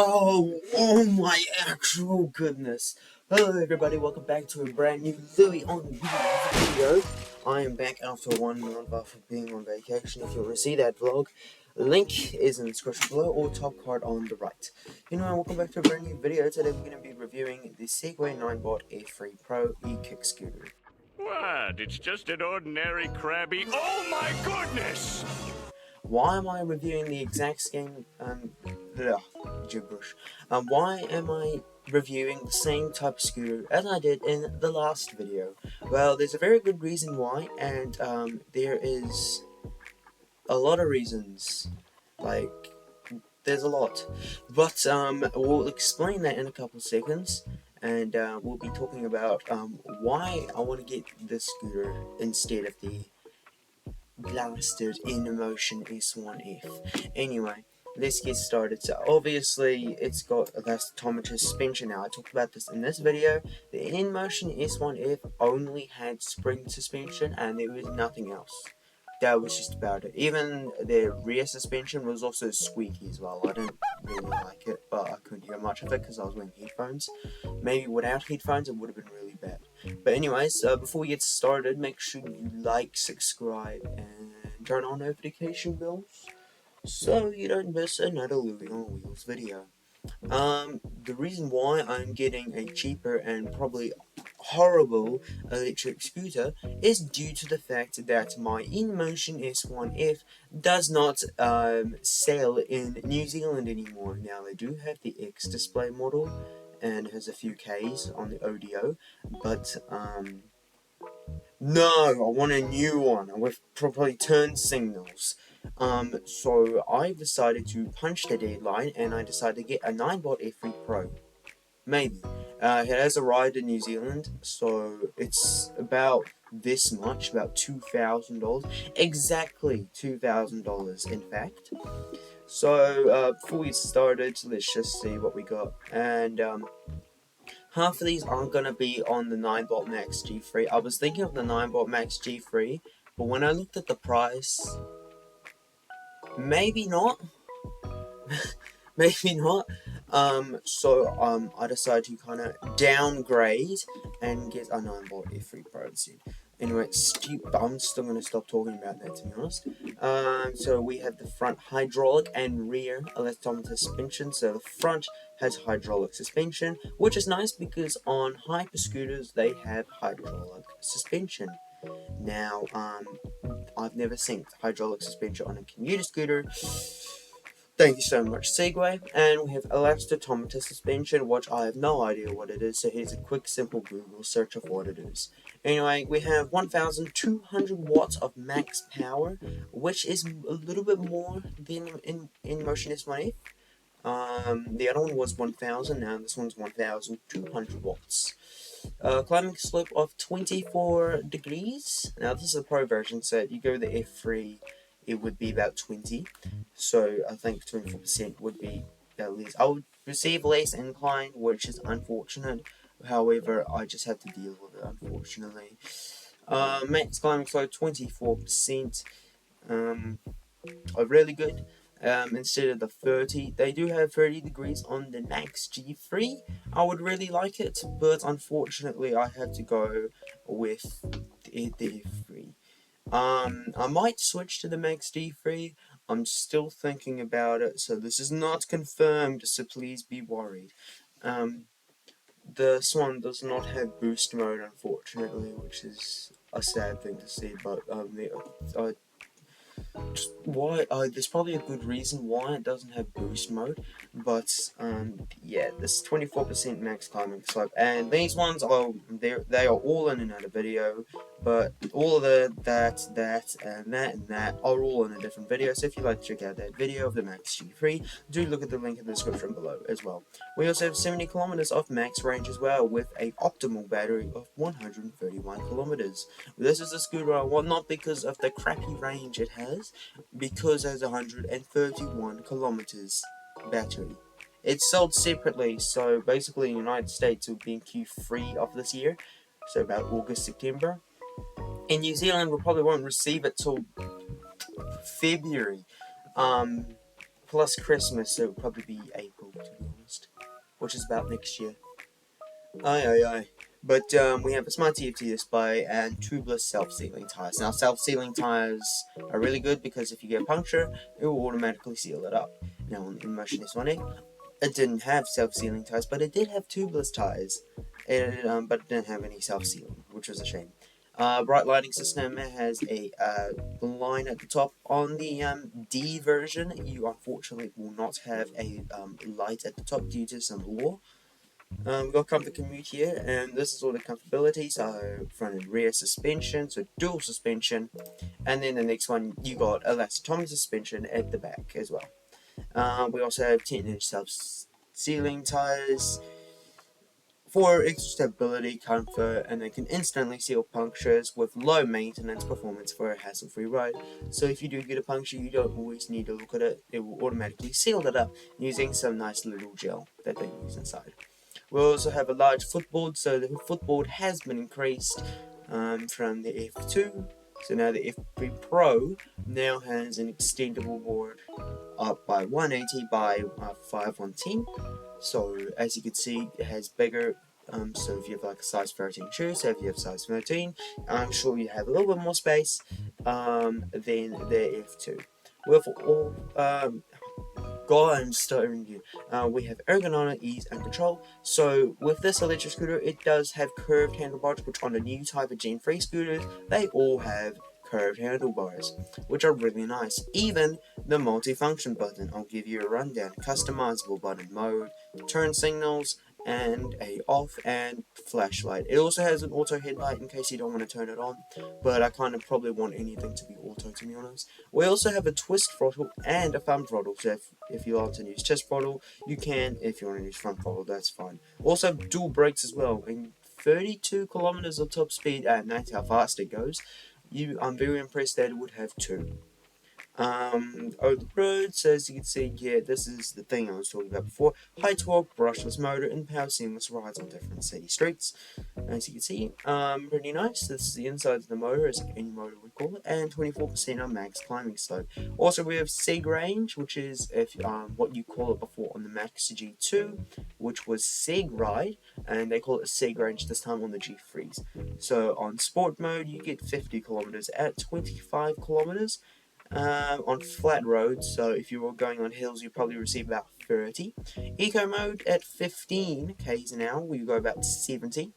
Oh my actual goodness. Hello everybody, welcome back to a brand new Louie on video. I am back after 1 month after being on vacation. If you want to see that vlog, link is in the description below or top card on the right. Anyway, welcome back to a brand new video. Today we're going to be reviewing the Segway Ninebot A3 Pro e-kick scooter. What? It's just an ordinary crabby. Oh my goodness! Why am I reviewing the exact same, gibberish. Why am I reviewing the same type of scooter as I did in the last video? Well, there's a very good reason why, and, there is a lot of reasons. Like, there's a lot. But, we'll explain that in a couple seconds. And, we'll be talking about, why I want to get this scooter instead of the blasted InMotion S1F. Anyway, let's get started. So obviously it's got elastometer suspension. Now I talked about this in this video. The InMotion S1F only had spring suspension and there was nothing else. That was just about it. Even the rear suspension was also squeaky as well. I didn't really like it, but I couldn't hear much of it because I was wearing headphones. Maybe without headphones it would have been really bad. But anyways, before we get started, make sure you like, subscribe, and turn on notification bells so you don't miss another Louie on Wheels video. The reason why I'm getting a cheaper and probably horrible electric scooter is due to the fact that my InMotion S1F does not sell in New Zealand anymore. Now they do have the X display model and has a few Ks on the ODO, but no, I want a new one with properly turn signals. So I decided to punch the deadline and I decided to get a Ninebot A3 Pro. Maybe. It has arrived in New Zealand, so it's about this much, about $2,000. Exactly $2,000, in fact. So, before we started, let's just see what we got. And, half of these aren't going to be on the Ninebot Max G3. I was thinking of the Ninebot Max G3, but when I looked at the price, maybe not. Maybe not. I decided to kind of downgrade and get a Ninebot A3 Pro instead. Anyway, I'm still going to stop talking about that, to be honest. So we have the front hydraulic and rear elastometer suspension. So the front has hydraulic suspension, which is nice because on hyper scooters they have hydraulic suspension. Now, I've never synced hydraulic suspension on a commuter scooter. Thank you so much, Segway. And we have elastometer suspension, which I have no idea what it is, so here's a quick, simple Google search of what it is. Anyway, we have 1,200 watts of max power, which is a little bit more than InMotion S1F. The other one was 1,000, now this one's 1,200 watts. Climbing slope of 24 degrees. Now this is the Pro version, so if you go to the F3, it would be about 20. So I think 24% would be at least. I would receive less incline, which is unfortunate. However, I just have to deal with it, unfortunately. Max climbing slope 24%. Are really good. Instead of the 30, they do have 30 degrees on the Max G3. I would really like it, but unfortunately I have to go with the F3. I might switch to the Max D3. I'm still thinking about it, so this is not confirmed, so please be worried. This one does not have boost mode, unfortunately, which is a sad thing to see, but there's probably a good reason why it doesn't have boost mode, but yeah, this 24% max climbing slope, and these ones are they are all in another video, but all of that and that are all in a different video. So if you'd like to check out that video of the Max G3, do look at the link in the description below as well. We also have 70 kilometers of max range as well, with a optimal battery of 131 kilometers. This is a scooter I want, not because of the crappy range it has, because it has 131 kilometers battery. It's sold separately, so basically in the United States it will be in Q3 of this year, so about August, September. In New Zealand we probably won't receive it till February. plus Christmas, so it'll probably be April, to be honest, which is about next year. Aye. But we have a smart TFT display and tubeless self-sealing tires. Now, self-sealing tires are really good because if you get a puncture, it will automatically seal it up. Now, in Motion S1A, it didn't have self-sealing tires, but it did have tubeless tires. But it didn't have any self-sealing, which was a shame. Bright lighting system has a line at the top. On the D version, you unfortunately will not have a light at the top due to some law. We've got comfort commute here, and this is all the comfortability. So front and rear suspension, so dual suspension, and then the next one you got elastotomy suspension at the back as well. We also have 10-inch self-sealing tires for extra stability, comfort, and they can instantly seal punctures with low maintenance performance for a hassle-free ride. So if you do get a puncture, you don't always need to look at it. It will automatically seal it up using some nice little gel that they use inside. We also have a large footboard, so the footboard has been increased from the F2. So now the F3 Pro now has an extendable board up by 180 by 510. So as you can see, it has bigger. So if you have like a size 13 shoe, so if you have size 13, I'm sure you have a little bit more space than the F2. With all God, I'm stuttering you. We have ergonomic ease and control. So with this electric scooter, it does have curved handlebars, which on the new type of Gen 3 scooters, they all have curved handlebars, which are really nice. Even the multi-function button, I'll give you a rundown. Customizable button mode, turn signals, and a off and flashlight. It also has an auto headlight in case you don't want to turn it on, but I kind of probably want anything to be auto, to be honest. We also have a twist throttle and a thumb throttle, so if you want to use chest throttle, you can. If you want to use front throttle, that's fine. Also dual brakes as well, and 32 kilometers of top speed, and that's how fast it goes. I'm very impressed that it would have two. Over the road, so as you can see here, this is the thing I was talking about before. High torque, brushless motor, and power seamless rides on different city streets. As you can see, pretty nice. This is the inside of the motor, as any motor would call it, and 24% on max climbing slope. Also, we have Seg range, which is if what you call it before on the Max G2, which was Seg ride, and they call it Seg range this time on the G3s. So on sport mode, you get 50 kilometers at 25 kilometers. On flat roads, so if you were going on hills, you probably receive about 30. Eco mode at 15 k's an hour, we go about 70.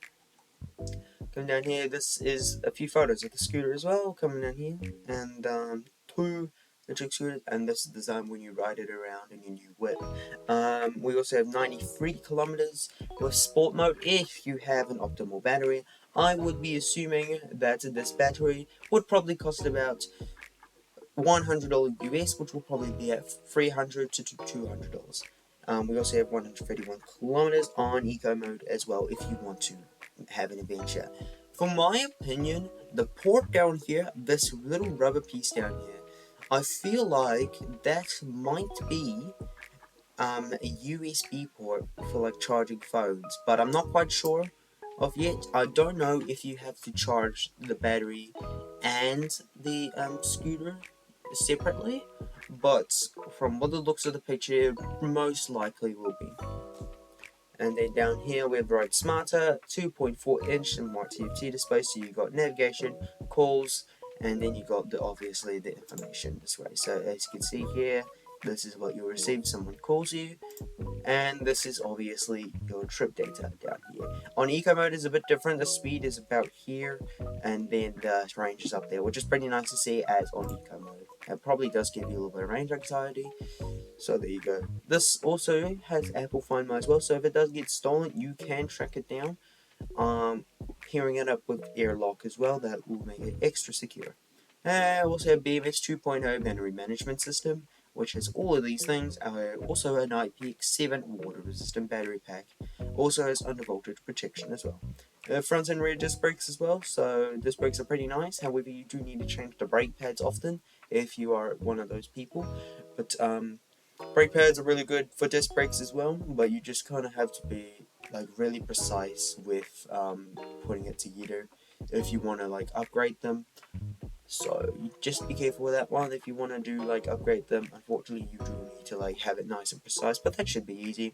Coming down here, this is a few photos of the scooter as well, coming down here, and two electric scooters, and this is the zone when you ride it around in your new whip. We also have 93 kilometers with sport mode if you have an optimal battery. I would be assuming that this battery would probably cost about $100 US, which will probably be at $300 to $200. We also have 131 kilometers on eco mode as well if you want to have an adventure. For my opinion, the port down here, this little rubber piece down here, I feel like that might be a USB port for like charging phones, but I'm not quite sure of yet. I don't know if you have to charge the battery and the scooter separately, but from what the looks of the picture, most likely will be. And then down here we have Ride Smarter, 2.4-inch Smart TFT display, so you got navigation, calls, and then you got obviously the information this way. So as you can see here, this is what you'll receive. Someone calls you, and this is obviously your trip data down here. On eco mode is a bit different. The speed is about here, and then the range is up there, which is pretty nice to see as on eco mode. It probably does give you a little bit of range anxiety, so there you go. This also has Apple Find My as well, so if it does get stolen, you can track it down. Pairing it up with AirLock as well, that will make it extra secure. Also have BMS 2.0 battery management system, which has all of these things. Also an IPX7 water resistant battery pack. Also has undervoltage protection as well. Front and rear disc brakes as well, so disc brakes are pretty nice. However, you do need to change the brake pads often if you are one of those people. But brake pads are really good for disc brakes as well, but you just kind of have to be like really precise with putting it together if you want to like upgrade them. So just be careful with that one. If you want to do like upgrade them, unfortunately you do need to like have it nice and precise, but that should be easy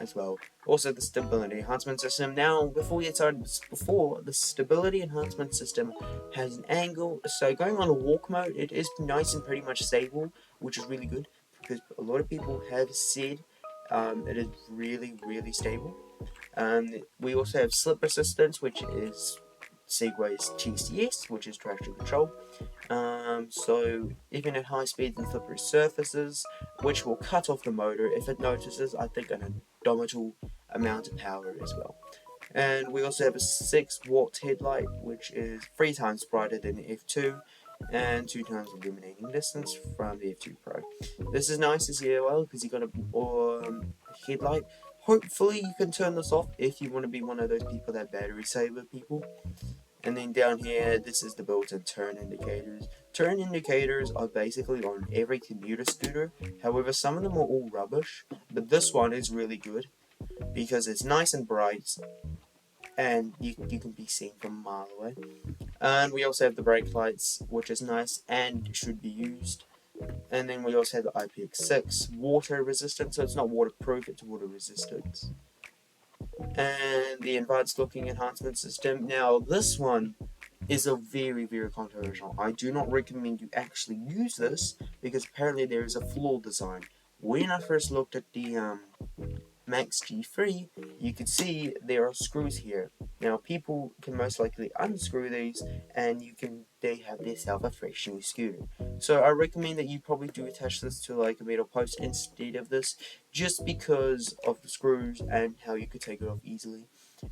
as well. Also the stability enhancement system. Now before we get started, the stability enhancement system has an angle, so going on a walk mode it is nice and pretty much stable, which is really good because a lot of people have said it is really stable. We also have slip resistance, which is Segway's TCS, which is traction control. So even at high speeds and slippery surfaces, which will cut off the motor if it notices, I think, an abdominal amount of power as well. And we also have a 6-watt headlight, which is 3 times brighter than the F2 and 2 times illuminating distance from the F2 Pro. This is nice to see as well because you got a headlight. Hopefully you can turn this off if you want to be one of those people that battery saver people. And then down here, this is the built-in turn indicators. Turn indicators are basically on every commuter scooter. However, some of them are all rubbish, but this one is really good because it's nice and bright and you can be seen from a mile away. And we also have the brake lights, which is nice and should be used. And then we also have the IPX6 water resistant, so it's not waterproof, it's water resistant. And the advanced looking enhancement system. Now this one is a very controversial. I do not recommend you actually use this because apparently there is a flawed design. When I first looked at the Max G3, you could see there are screws here. Now people can most likely unscrew these and they have themselves a fresh new scooter. So I recommend that you probably do attach this to like a metal post instead of this, just because of the screws and how you could take it off easily.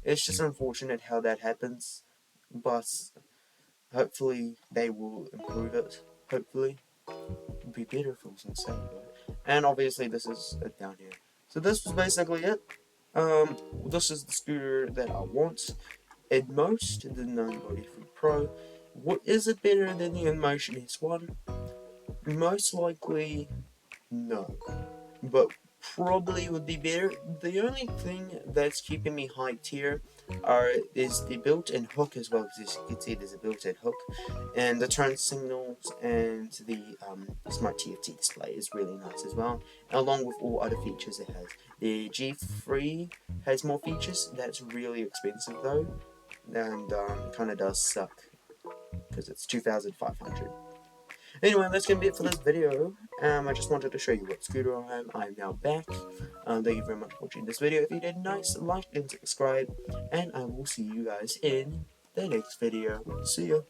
It's just unfortunate how that happens, but hopefully they will improve it. Hopefully. It would be better if it was insane though. And obviously this is down here. So this was basically it. This is the scooter that I want. At most, the Ninebot E3 Pro. What is it better than the InMotion S1? Most likely, no. But probably would be better. The only thing that's keeping me hyped here is the built-in hook as well, because as you can see there's a built-in hook, and the turn signals and the smart TFT display is really nice as well, along with all other features it has. The G3 has more features. That's really expensive though, and kind of does suck because it's 2,500. Anyway, that's going to be it for this video. I just wanted to show you what scooter I am. I am now back. Thank you very much for watching this video. If you did, nice, like and subscribe. And I will see you guys in the next video. See ya.